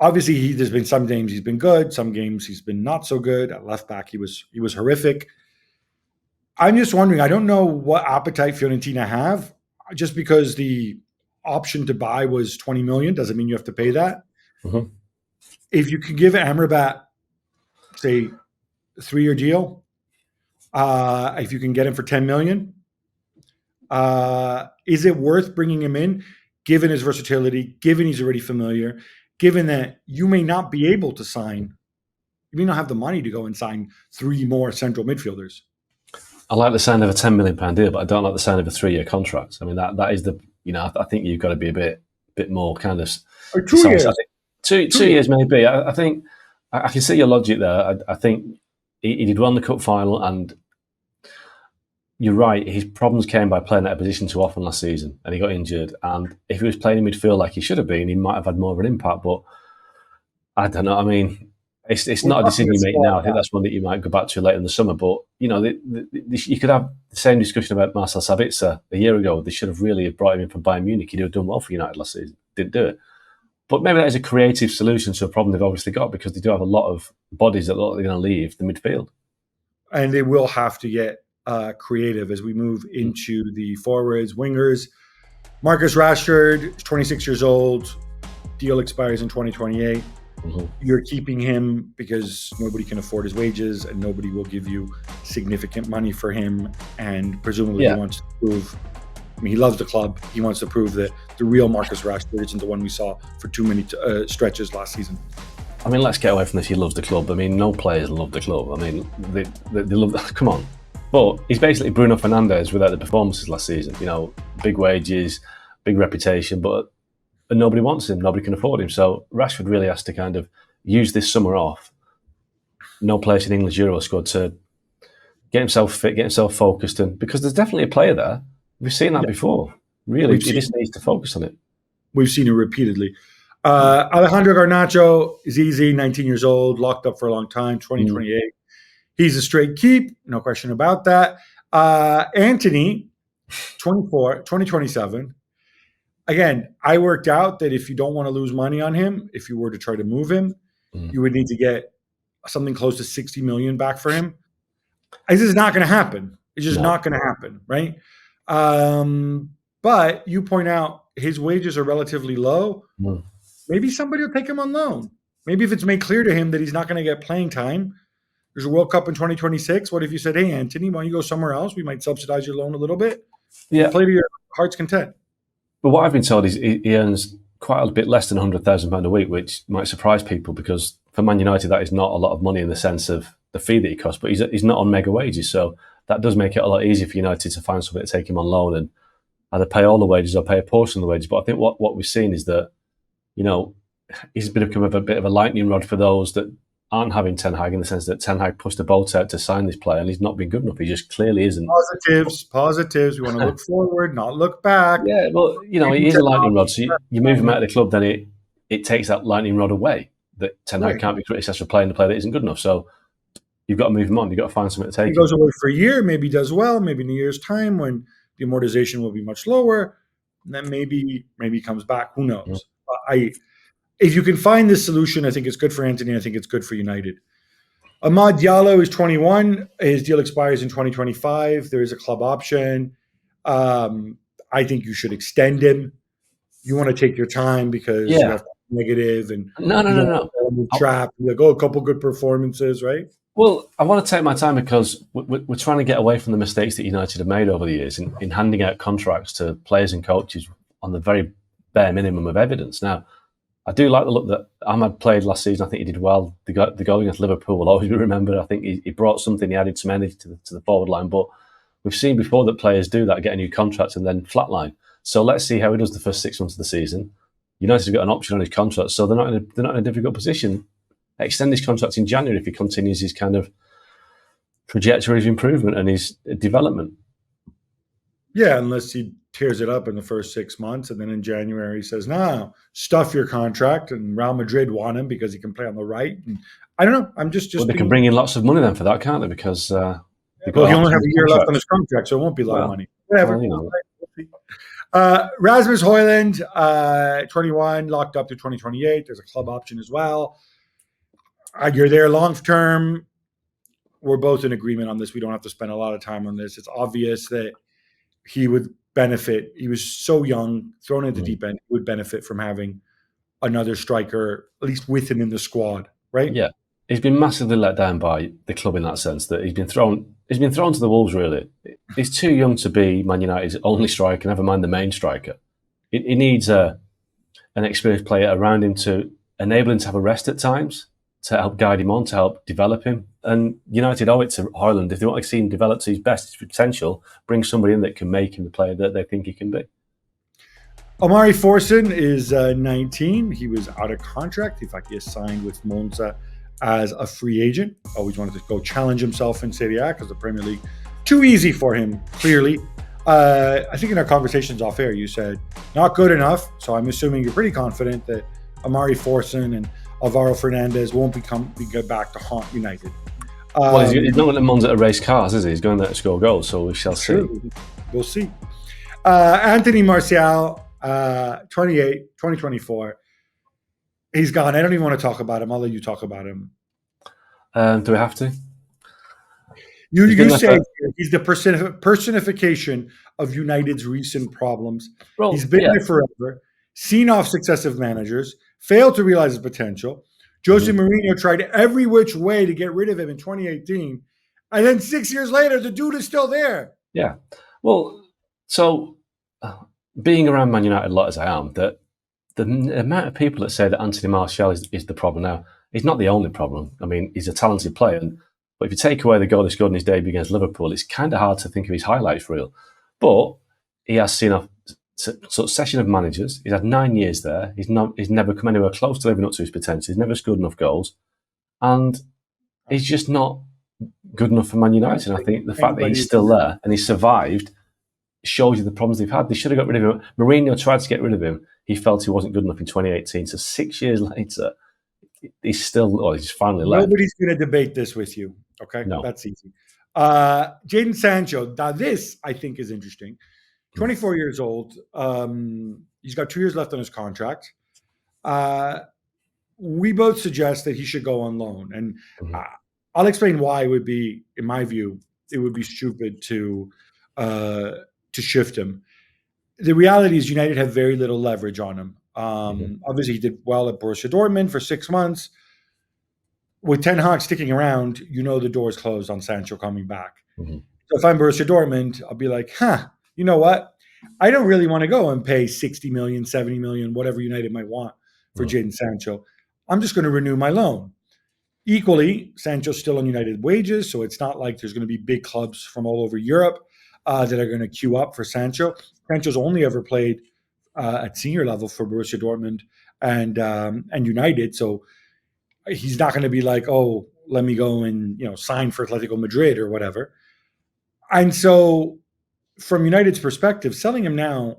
Obviously, there's been some games he's been good, some games he's been not so good. At left back, he was horrific. I'm just wondering, I don't know what appetite Fiorentina have. Just because the option to buy was 20 million doesn't mean you have to pay that. Mm-hmm. If you could give Amrabat, say, a 3-year deal, if you can get him for 10 million, is it worth bringing him in, given his versatility, given he's already familiar, given that you may not be able to sign, you may not have the money to go and sign 3 more central midfielders? I like the sound of a £10 million deal, but I don't like the sound of a 3-year contract. I mean, that is the, I think you've got to be a bit more kind of. Or 2 years. I think two years maybe. I think I can see your logic there. I think he did well in the cup final, and you're right. His problems came by playing out of position too often last season, and he got injured. And if he was playing in midfield like he should have been, he might have had more of an impact. But I don't know. I mean, it's not a decision you make now. I think that's one that you might go back to later in the summer. But you could have the same discussion about Marcel Sabitzer a year ago. They should have really brought him in from Bayern Munich. He'd have done well for United last season. Didn't do it. But maybe that is a creative solution to a problem they've obviously got, because they do have a lot of bodies that look like they're going to leave the midfield. And they will have to get creative as we move into the forwards, wingers. Marcus Rashford, 26 years old. Deal expires in 2028. Mm-hmm. You're keeping him because nobody can afford his wages and nobody will give you significant money for him. And presumably he wants to prove, he loves the club. He wants to prove that the real Marcus Rashford isn't the one we saw for too many stretches last season. I mean, let's get away from this. He loves the club. I mean, no players love the club. I mean, they love. Come on. But he's basically Bruno Fernandes without the performances last season. Big wages, big reputation, but nobody wants him. Nobody can afford him. So Rashford really has to kind of use this summer off. No place in England's Euro squad to get himself fit, get himself focused, and because there's definitely a player there. We've seen that before. Really, he just needs to focus on it. We've seen it repeatedly. Alejandro Garnacho is easy, 19 years old, locked up for a long time, 2028. He's a straight keep, no question about that. Anthony, 24, 2027. Again, I worked out that if you don't want to lose money on him, if you were to try to move him, you would need to get something close to 60 million back for him. This is not going to happen. It's just not going to happen, right? But you point out his wages are relatively low. Maybe somebody will take him on loan. Maybe if it's made clear to him that he's not going to get playing time, there's a World Cup in 2026. What if you said, hey, Anthony, why don't you go somewhere else? We might subsidize your loan a little bit. Yeah. Play to your heart's content. But what I've been told is he earns quite a bit less than £100,000 a week, which might surprise people, because for Man United, that is not a lot of money in the sense of the fee that he costs, but he's not on mega wages. So that does make it a lot easier for United to find somebody to take him on loan and either pay all the wages or pay a portion of the wages. But I think what we've seen is that, he's become a bit of a lightning rod for those that aren't having Ten Hag, in the sense that Ten Hag pushed the boat out to sign this player and he's not been good enough. He just clearly isn't. Positives. We want to look forward, not look back. Yeah, well, he is a lightning rod. So you move him out of the club, then it takes that lightning rod away. That Ten Hag can't be criticised for playing the player that isn't good enough. So you've got to move him on. You've got to find something to take. He goes away for a year, maybe does well, maybe in a year's time when the amortization will be much lower, and then maybe he comes back. Who knows? If you can find this solution, I think it's good for Anthony. I think it's good for United. Amad Diallo is 21. His deal expires in 2025. There is a club option. I think you should extend him. You want to take your time because you have negative and no. Trap. Like, a couple good performances, right? Well, I want to take my time because we're trying to get away from the mistakes that United have made over the years in handing out contracts to players and coaches on the very bare minimum of evidence. Now, I do like the look that Ahmad played last season. I think he did well. The goal against Liverpool will always be remembered. I think he brought something. He added some energy to the forward line. But we've seen before that players do that, get a new contract and then flatline. So let's see how he does the first 6 months of the season. United have got an option on his contract, so they're not in a difficult position. Extend his contract in January if he continues his kind of trajectory of improvement and his development. Yeah, unless he tears it up in the first 6 months, and then in January he says, "No, stuff your contract." And Real Madrid want him because he can play on the right. And I don't know. I'm just Well, they can being. bring in lots of money then for that, can't they? Because they've Well, got he an only option has on a the year left on contract. his contract, so it won't be a lot of Well, money. Whatever. well, you know, Rasmus Højlund, 21, locked up to 2028. There's a club option as well. You're there long term. We're both in agreement on this. We don't have to spend a lot of time on this. It's obvious that he would benefit. He was so young, thrown into the deep end. He would benefit from having another striker, at least with him in the squad, right? yeah, he's been massively let down by the club in that sense that he's been thrown to the wolves. Really, he's too young to be Man United's only striker. Never mind the main striker. He needs an experienced player around him to enable him to have a rest at times, to help guide him on, to help develop him. And United owe it to Højlund. If they want to see him develop to his best, his potential, bring somebody in that can make him the player that they think he can be. Omari Forson is 19. He was out of contract. In fact, he has signed with Monza as a free agent. Always wanted to go challenge himself in Serie A because the Premier League too easy for him, clearly. I think in our conversations off air, you said not good enough. So I'm assuming you're pretty confident that Omari Forson and Alvaro Fernandez won't go back to haunt United. Well, he's not going to Monza to race cars, is he? He's going there to score goals, so we shall see. True. We'll see. Anthony Martial, 28, 2024. He's gone. I don't even want to talk about him. I'll let you talk about him. Do we have to? You say he's the personification of United's recent problems. Well, he's been there forever, seen off successive managers, failed to realize his potential. Jose Mourinho tried every which way to get rid of him in 2018. And then 6 years later, the dude is still there. Yeah. Well, so being around Man United a lot as I am, that the amount of people that say that Anthony Martial is the problem now, he's not the only problem. I mean, he's a talented player. But if you take away the goal he scored in his debut against Liverpool, it's kind of hard to think of his highlights reel. But he has seen a succession of managers. He's had 9 years there. He's never come anywhere close to living up to his potential. He's never scored enough goals. And he's just not good enough for Man United. And I think the fact that he's still there and he survived shows you the problems they've had. They should have got rid of him. Mourinho tried to get rid of him. He felt he wasn't good enough in 2018. So 6 years later, he's finally left. Nobody's going to debate this with you. Okay? No. That's easy. Jadon Sancho. Now, this, I think, is interesting. 24 years old. He's got 2 years left on his contract. We both suggest that he should go on loan. And I'll explain why it would be, in my view, it would be stupid to shift him. The reality is United have very little leverage on him. Obviously, he did well at Borussia Dortmund for 6 months. With Ten Hag sticking around, the door's closed on Sancho coming back. So if I'm Borussia Dortmund, I'll be like, you know what? I don't really want to go and pay 60 million, 70 million, whatever United might want for Jadon Sancho. I'm just going to renew my loan. Equally, Sancho's still on United wages, so it's not like there's going to be big clubs from all over Europe that are going to queue up for Sancho. Sancho's only ever played at senior level for Borussia Dortmund and United, so he's not going to be like, oh, let me go and sign for Atletico Madrid or whatever. And so, from United's perspective, selling him now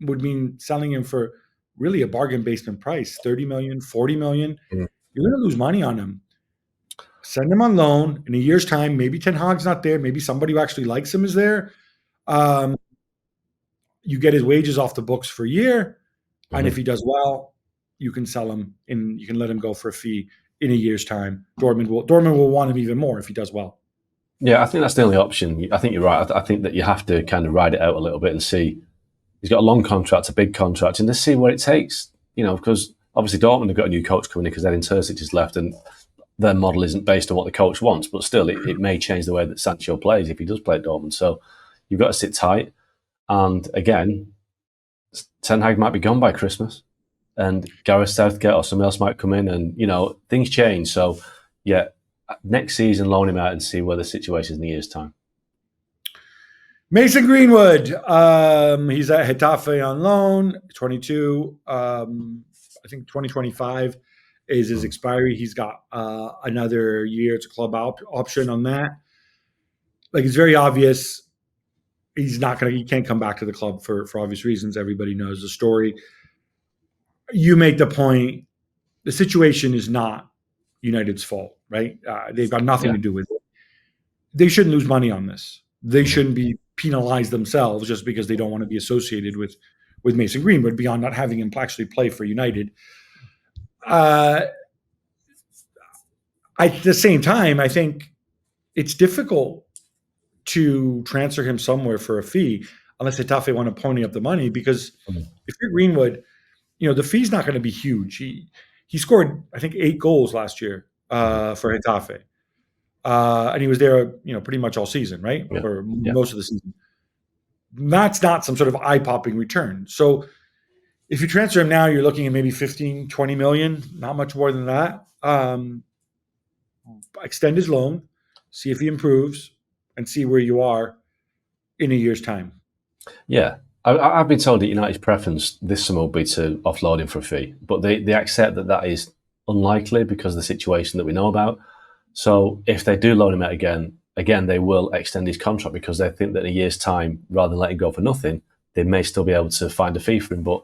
would mean selling him for really a bargain basement price, 30 million, 40 million. You're going to lose money on him. Send him on loan. In a year's time, maybe Ten Hag's not there. Maybe somebody who actually likes him is there. You get his wages off the books for a year. And if he does well, you can sell him and you can let him go for a fee in a year's time. Dortmund will want him even more if he does well. Yeah, I think that's the only option. I think you're right. I think that you have to kind of ride it out a little bit and see. He's got a long contract, a big contract, and just see what it takes. Because obviously Dortmund have got a new coach coming in because Edin Terzic has left, and their model isn't based on what the coach wants. But still, it may change the way that Sancho plays if he does play at Dortmund. So you've got to sit tight. And again, Ten Hag might be gone by Christmas, and Gareth Southgate or someone else might come in, and things change. So yeah. Next season, loan him out and see where the situation is in a year's time. Mason Greenwood, he's at Getafe on loan, 22. I think 2025 is his expiry. He's got another year. It's a club option on that. Like, it's very obvious He can't come back to the club for obvious reasons. Everybody knows the story. You make the point. The situation is not United's fault, right? They've got nothing to do with it. They shouldn't lose money on this. They shouldn't be penalized themselves just because they don't want to be associated with Mason Greenwood beyond not having him actually play for United. At the same time, I think it's difficult to transfer him somewhere for a fee unless Getafe want to pony up the money, because if you're Greenwood, the fee's not going to be huge. He scored, I think, 8 goals last year for Getafe. And he was there, pretty much all season, right? Yeah. Or most of the season. That's not some sort of eye-popping return. So if you transfer him now, you're looking at maybe 15, 20 million, not much more than that. Extend his loan, see if he improves, and see where you are in a year's time. Yeah. I've been told that United's preference this summer will be to offload him for a fee, but they accept that is unlikely because of the situation that we know about. So if they do loan him out again, they will extend his contract because they think that in a year's time, rather than letting go for nothing, they may still be able to find a fee for him. But,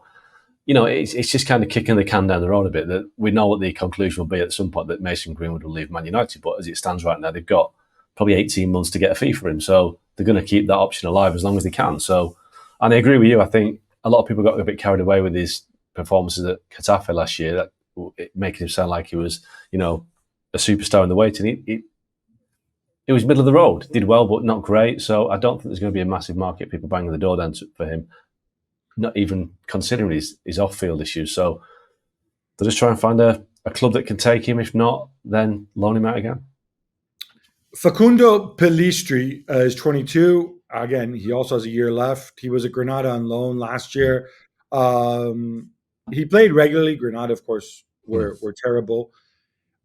it's just kind of kicking the can down the road a bit. That we know what the conclusion will be at some point, that Mason Greenwood will leave Man United. But as it stands right now, they've got probably 18 months to get a fee for him. So they're going to keep that option alive as long as they can. So, and I agree with you. I think a lot of people got a bit carried away with his performances at Getafe last year, making him sound like he was, a superstar in the waiting. It was middle of the road. Did well, but not great. So I don't think there's going to be a massive market, people banging the door down for him, not even considering his off-field issues. So they'll just try and find a club that can take him. If not, then loan him out again. Facundo Pellistri is 22. Again, he also has a year left. He was at Granada on loan last year. He played regularly. Granada, of course, were terrible.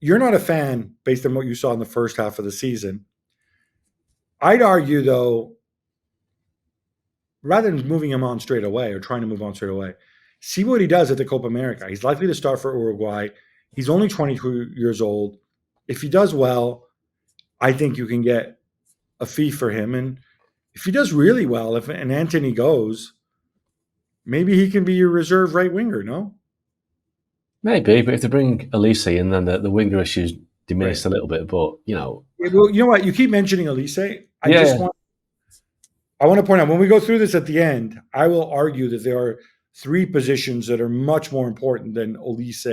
You're not a fan based on what you saw in the first half of the season. I'd argue, though, rather than moving him on straight away or trying to move on straight away, see what he does at the Copa America. He's likely to start for Uruguay. He's only 22 years old. If he does well, I think you can get a fee for him. And if he does really well, and Anthony goes, maybe he can be your reserve right winger, no? Maybe, but if they bring Elise in, then the winger issues diminished a little bit. But, Well, you know what? You keep mentioning Elise. I want to point out, when we go through this at the end, I will argue that there are 3 positions that are much more important than Elise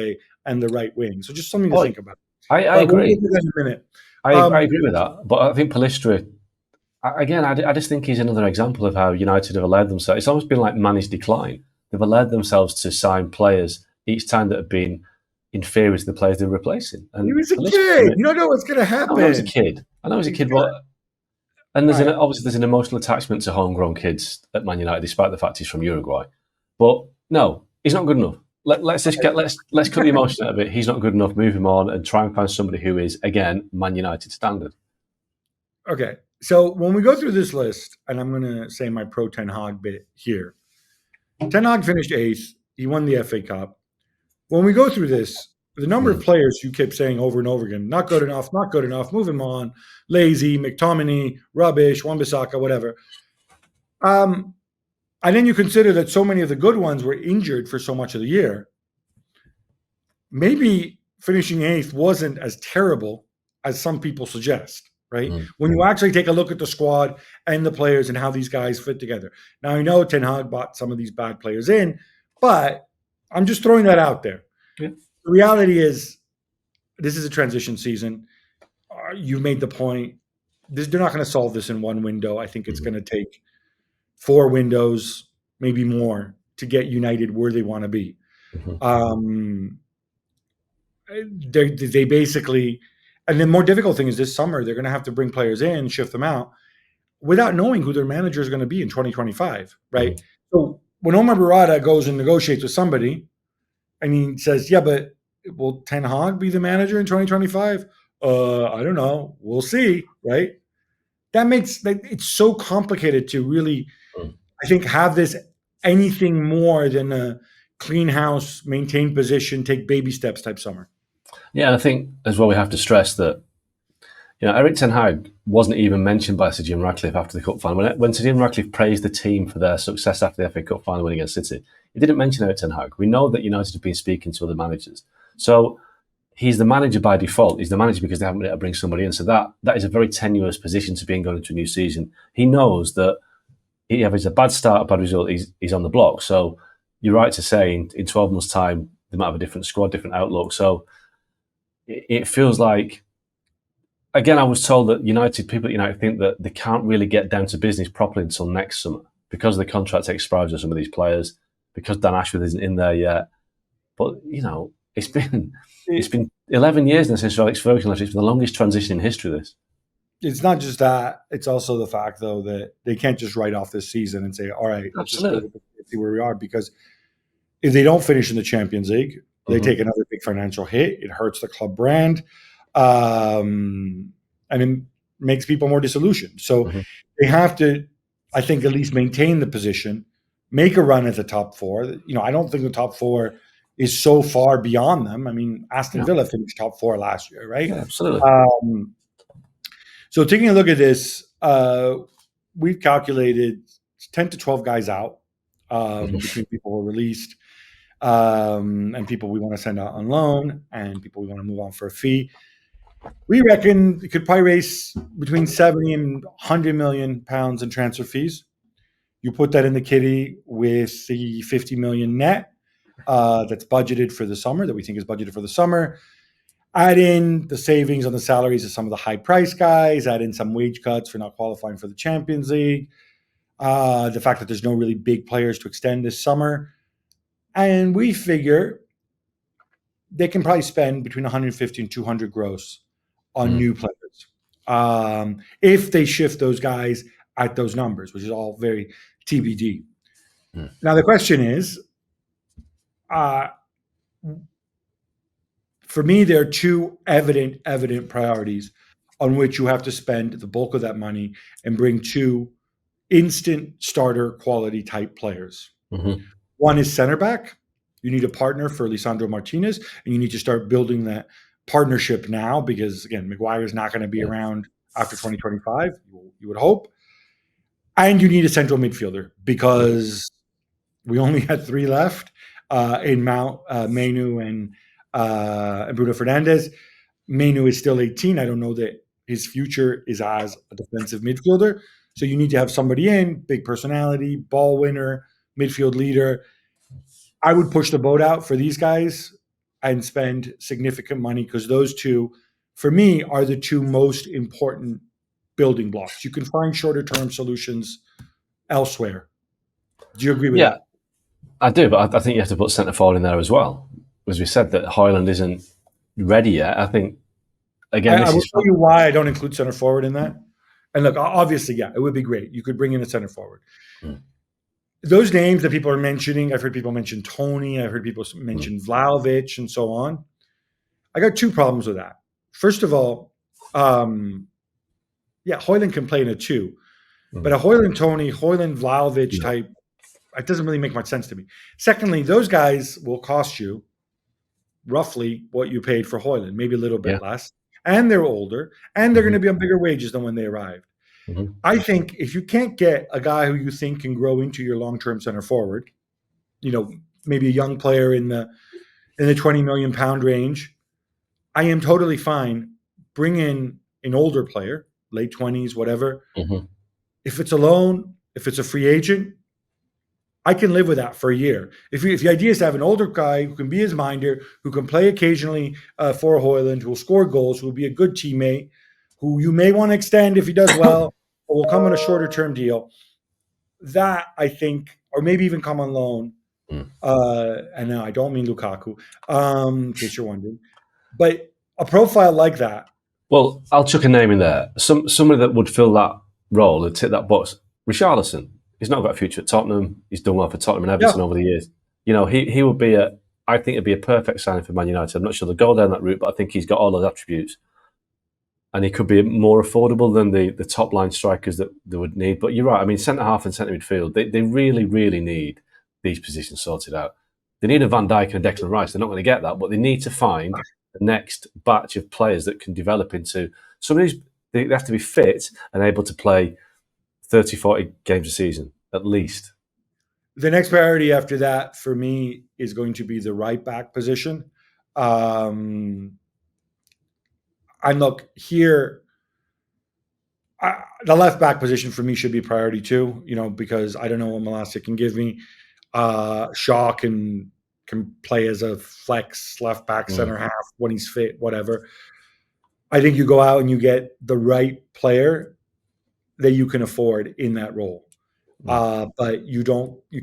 and the right wing. So just something to think about. I agree. We'll get to that in a minute. I agree with that. But I think Pellistri, again, I just think he's another example of how United have allowed themselves. It's almost been like Manny's decline. They've allowed themselves to sign players each time that have been inferior to the players they're replacing. And he was a kid. You don't know what's going to happen. I know he was a kid. But and obviously there's an emotional attachment to homegrown kids at Man United, despite the fact he's from Uruguay. But no, he's not good enough. Let's cut the emotion out of it. He's not good enough. Move him on and try and find somebody who is, again, Man United standard. Okay, so when we go through this list, and I'm going to say my pro Ten Hag bit here. Ten Hag finished 8th. He won the FA Cup. When we go through this, the number of players you kept saying over and over again, not good enough, move him on, lazy, McTominay, rubbish, Wan-Bissaka, whatever. And then you consider that so many of the good ones were injured for so much of the year. Maybe finishing 8th wasn't as terrible as some people suggest, right? When you actually take a look at the squad and the players and how these guys fit together. Now, I know Ten Hag bought some of these bad players in, but I'm just throwing that out there. Yeah. The reality is, this is a transition season. You made the point. They're not going to solve this in one window. I think it's going to take 4 windows, maybe more, to get United where they want to be. They basically, and the more difficult thing is this summer, they're going to have to bring players in, shift them out, without knowing who their manager is going to be in 2025, right? So when Omar Barada goes and negotiates with somebody, and he says, yeah, but will Ten Hag be the manager in 2025? I don't know. We'll see, right? That makes it's so complicated to really, I think, have this anything more than a clean house, maintain position, take baby steps type summer. Yeah, and I think as well we have to stress that Erik Ten Hag wasn't even mentioned by Sir Jim Ratcliffe after the cup final. When Sir Jim Ratcliffe praised the team for their success after the FA Cup final win against City, he didn't mention Erik Ten Hag. We know that United have been speaking to other managers. So he's the manager by default. He's the manager because they haven't been able to bring somebody in. So that is a very tenuous position to be in going into a new season. He knows that if it's a bad start, a bad result, he's on the block. So you're right to say in 12 months' time, they might have a different squad, different outlook. So it feels like, again, I was told that people at United think that they can't really get down to business properly until next summer because the contract expires of some of these players, because Dan Ashworth isn't in there yet. But, it's been 11 years now since Alex Ferguson left. It's been the longest transition in history, this. It's not just that. It's also the fact, though, that they can't just write off this season and say, all right, let's just go see where we are. Because if they don't finish in the Champions League, they take another big financial hit. It hurts the club brand. And it makes people more disillusioned. So they have to, I think, at least maintain the position, make a run at the top four. I don't think the top four is so far beyond them. I mean, Aston Villa finished top four last year, right? Yeah, absolutely. So taking a look at this, we've calculated 10 to 12 guys out between people who are released and people we want to send out on loan and people we want to move on for a fee. We reckon it could probably raise between 70 and 100 million pounds in transfer fees. You put that in the kitty with the 50 million net that's budgeted for the summer, that we think is budgeted for the summer. Add in the savings on the salaries of some of the high price guys, add in some wage cuts for not qualifying for the Champions League, the fact that there's no really big players to extend this summer. And we figure they can probably spend between 150 and 200 gross on new players if they shift those guys at those numbers, which is all very TBD. Now, the question is, for me, there are two evident priorities on which you have to spend the bulk of that money and bring two instant starter quality type players. One is center back. You need a partner for Lisandro Martinez, and you need to start building that partnership now because, again, Maguire is not going to be around after 2025, you would hope. And you need a central midfielder because we only had three left in Mount, Manu, and Bruno Fernandes. Manu is still 18. I don't know that his future is as a defensive midfielder. So you need to have somebody in, big personality, ball winner, midfield leader. I would push the boat out for these guys and spend significant money because those two, for me, are the two most important building blocks. You can find shorter term solutions elsewhere. Do you agree with that? I do, but I think you have to put centre forward in there as well. As we said, that Højlund isn't ready yet. I think, again, I will tell you why I don't include centre forward in that. And look, obviously, it would be great. You could bring in a centre forward. Those names that people are mentioning, I've heard people mention Tony, I've heard people mention Vlahovic and so on. I got two problems with that. First of all, Højlund can play in a two. But a Højlund Tony, Højlund Vlahovic type, it doesn't really make much sense to me. Secondly, those guys will cost you roughly what you paid for Højlund, maybe a little bit less. And they're older, and they're going to be on bigger wages than when they arrived. I think if you can't get a guy who you think can grow into your long-term center forward, maybe a young player in the 20 million pound range, I am totally fine. Bring in an older player, late 20s, whatever. If it's a loan, if it's a free agent, I can live with that for a year. If the idea is to have an older guy who can be his minder, who can play occasionally for Højlund, who will score goals, who will be a good teammate, who you may want to extend if he does well, or will come on a shorter term deal, that I think, or maybe even come on loan. And no, I don't mean Lukaku, in case you're wondering. But a profile like that. Well, I'll chuck a name in there. Somebody that would fill that role and tick that box. Richarlison. He's not got a future at Tottenham. He's done well for Tottenham and Everton over the years. He would be I think it'd be a perfect signing for Man United. I'm not sure they'll go down that route, but I think he's got all those attributes. And he could be more affordable than the top line strikers that they would need. But you're right. I mean, centre half and centre midfield, they really, really need these positions sorted out. They need a Van Dijk and a Declan Rice. They're not going to get that, but they need to find the next batch of players that can develop into some of these. They have to be fit and able to play 30, 40 games a season, at least. The next priority after that for me is going to be the right back position. And look, here, the left back position for me should be priority too, because I don't know what Malacia can give me. Shaw can play as a flex left back, center half when he's fit, whatever. I think you go out and you get the right player that you can afford in that role. But you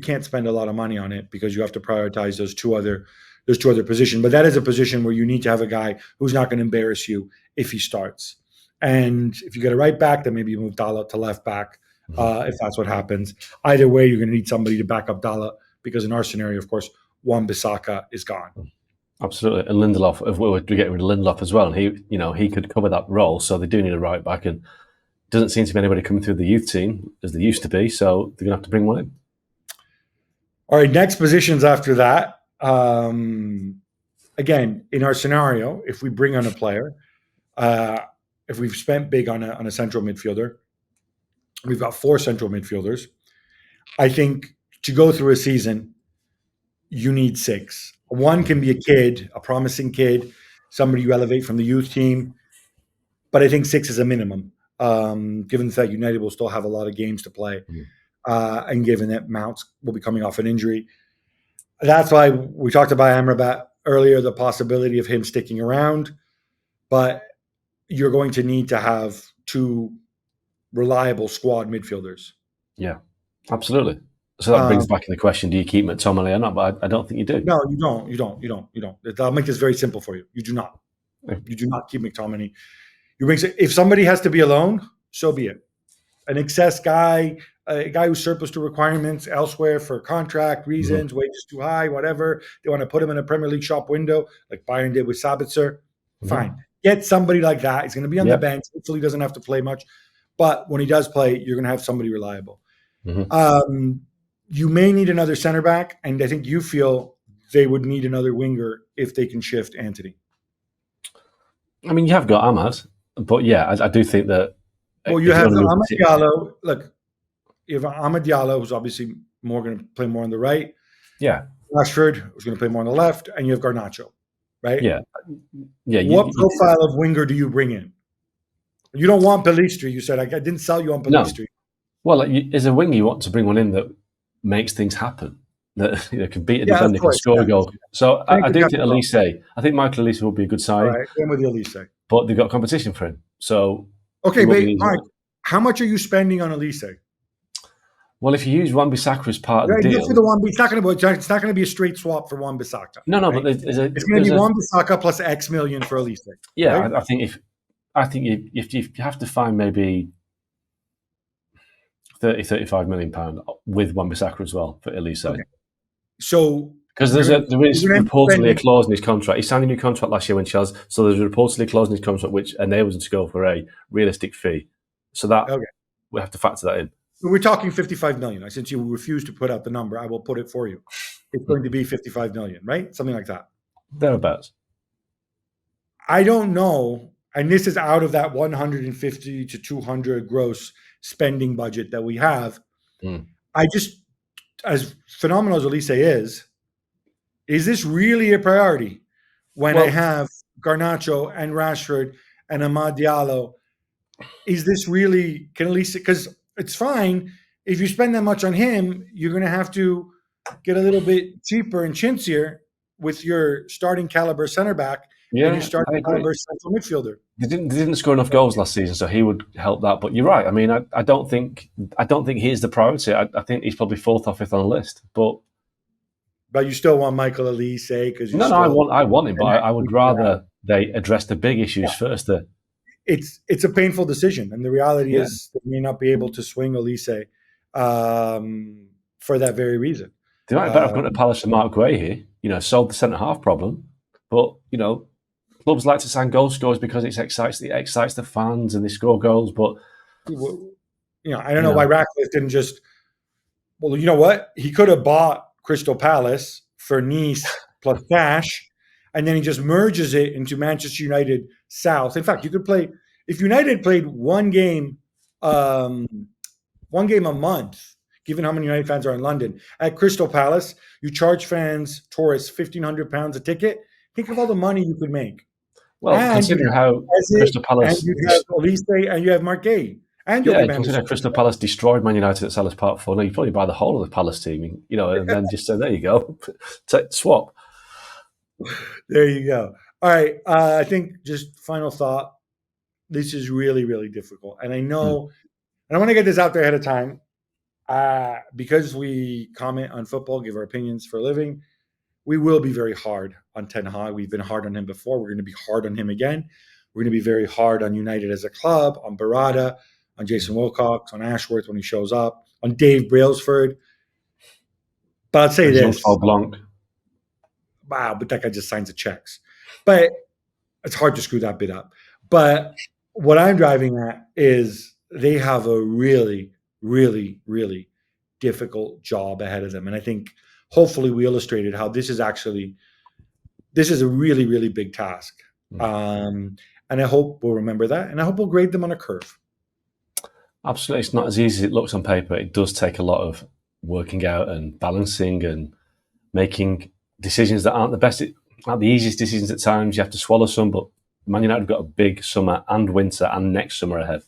can't spend a lot of money on it because you have to prioritize those two other positions. But that is a position where you need to have a guy who's not going to embarrass you if he starts. And if you get a right back, then maybe you move Dalot to left back if that's what happens. Either way, you're going to need somebody to back up Dalot because in our scenario, of course, Wan-Bissaka is gone. Absolutely, and Lindelof. If we were to get rid of Lindelof as well, and he could cover that role. So they do need a right back, and doesn't seem to be anybody coming through the youth team as there used to be. So they're going to have to bring one in. All right, next positions after that. Again, in our scenario, if we bring on a player, if we've spent big on a central midfielder, we've got 4 central midfielders. I think to go through a season, you need 6. One can be a kid, a promising kid, somebody you elevate from the youth team. But I think 6 is a minimum, given the fact United will still have a lot of games to play. And given that Mount will be coming off an injury. That's why we talked about Amrabat earlier, the possibility of him sticking around. But you're going to need to have 2 reliable squad midfielders. Yeah, absolutely. So that brings back in the question, do you keep McTominay or not? But I don't think you do. No, you don't. I'll make this very simple for you. You do not. You do not keep McTominay. If somebody has to be alone, so be it. An excess guy, a guy who's surplus to requirements elsewhere for contract reasons, wages too high, whatever. They want to put him in a Premier League shop window like Bayern did with Sabitzer. Fine. Get somebody like that. He's going to be on the bench. Hopefully he doesn't have to play much. But when he does play, you're going to have somebody reliable. You may need another center back, and I think you feel they would need another winger if they can shift Antony. I mean, you have got Ahmad, but yeah, I do think that. Well, you have Amad Diallo. Look, you have Amad Diallo, who's obviously going to play more on the right. Yeah. Rashford, who's going to play more on the left, and you have Garnacho, right? Yeah. Yeah. What profile of winger do you bring in? You don't want Pelistri. You said I didn't sell you on Pelistri. No. Well, as a winger, you want to bring one in that makes things happen. That can beat a defender, can score a goal. So I do think Elise. I think Michael Elise will be a good signing. All right, I'm with Elise. But they've got competition for him. So okay, but Mark, how much are you spending on Elise? Well, if you use Wan-Bissaka as part of the deal, for the Wan-Bissaka, it's not going to be a straight swap for Wan-Bissaka. No, right? but it's going to be Wan-Bissaka plus X million for Elise. Yeah, right? I think if you have to find maybe 35 million pound with Wan-Bissaka as well for Elise. Okay. So because there is reportedly a clause in his contract. He signed a new contract last year when Chelsea, so there's reportedly a clause in his contract which enables him to go for a realistic fee. So that we have to factor that in. We're talking 55 million. Since you refuse to put out the number, I will put it for you. It's going to be 55 million, right? Something like that. Thereabouts. I don't know, and this is out of that 150 to 200 gross spending budget that we have. I just, as phenomenal as Elise is this really a priority when I have Garnacho and Rashford and Amad Diallo? Is this really, can Elise, because it's fine. If you spend that much on him, you're going to have to get a little bit cheaper and chintzier with your starting caliber center back and your starting caliber central midfielder. They didn't score enough goals last season, so he would help that. But you're right. I mean, I don't think he is the priority. I think he's probably 4th or 5th on the list. But you still want Michael Elise because I want him, but I would rather they address the big issues first. It's a painful decision, and the reality is they may not be able to swing Elise for that very reason. They might better have gone to Palace and Mark Gray here. Solved the centre half problem, but clubs like to sign goal scorers because it excites the fans and they score goals. But I don't know why Ratcliffe didn't just. Well, you know what? He could have bought Crystal Palace for Nice plus cash, and then he just merges it into Manchester United South. In fact, you could play If United played one game a month, given how many United fans are in London, at Crystal Palace, you charge fans, tourists, £1,500 a ticket. Think of all the money you could make. Well, And you'd considering have how Eze, Crystal and Palace, you'd have Olise, and you have Marquet, and you'll yeah, give considering Henderson. how Crystal Palace destroyed Man United at Selhurst Park 4-0, you'd probably buy the whole of the Palace team, you know, and then just say, there you go, swap. There you go. All right. I think just final thought. This is really, really difficult. And I know, and I want to get this out there ahead of time because we comment on football, give our opinions for a living. We will be very hard on Ten Hag. We've been hard on him before. We're going to be hard on him again. We're going to be very hard on United as a club, on Barada, on Jason Wilcox, on Ashworth when he shows up, on Dave Brailsford. But I'll say this. Blanc. Wow, but that guy just signs the checks. But it's hard to screw that bit up. But what I'm driving at is they have a really, really, really difficult job ahead of them. And I think hopefully we illustrated how this is a really, really big task. And I hope we'll remember that. And I hope we'll grade them on a curve. Absolutely. It's not as easy as it looks on paper. It does take a lot of working out and balancing and making decisions that aren't the easiest decisions at times. You have to swallow some, but Man United have got a big summer and winter and next summer ahead.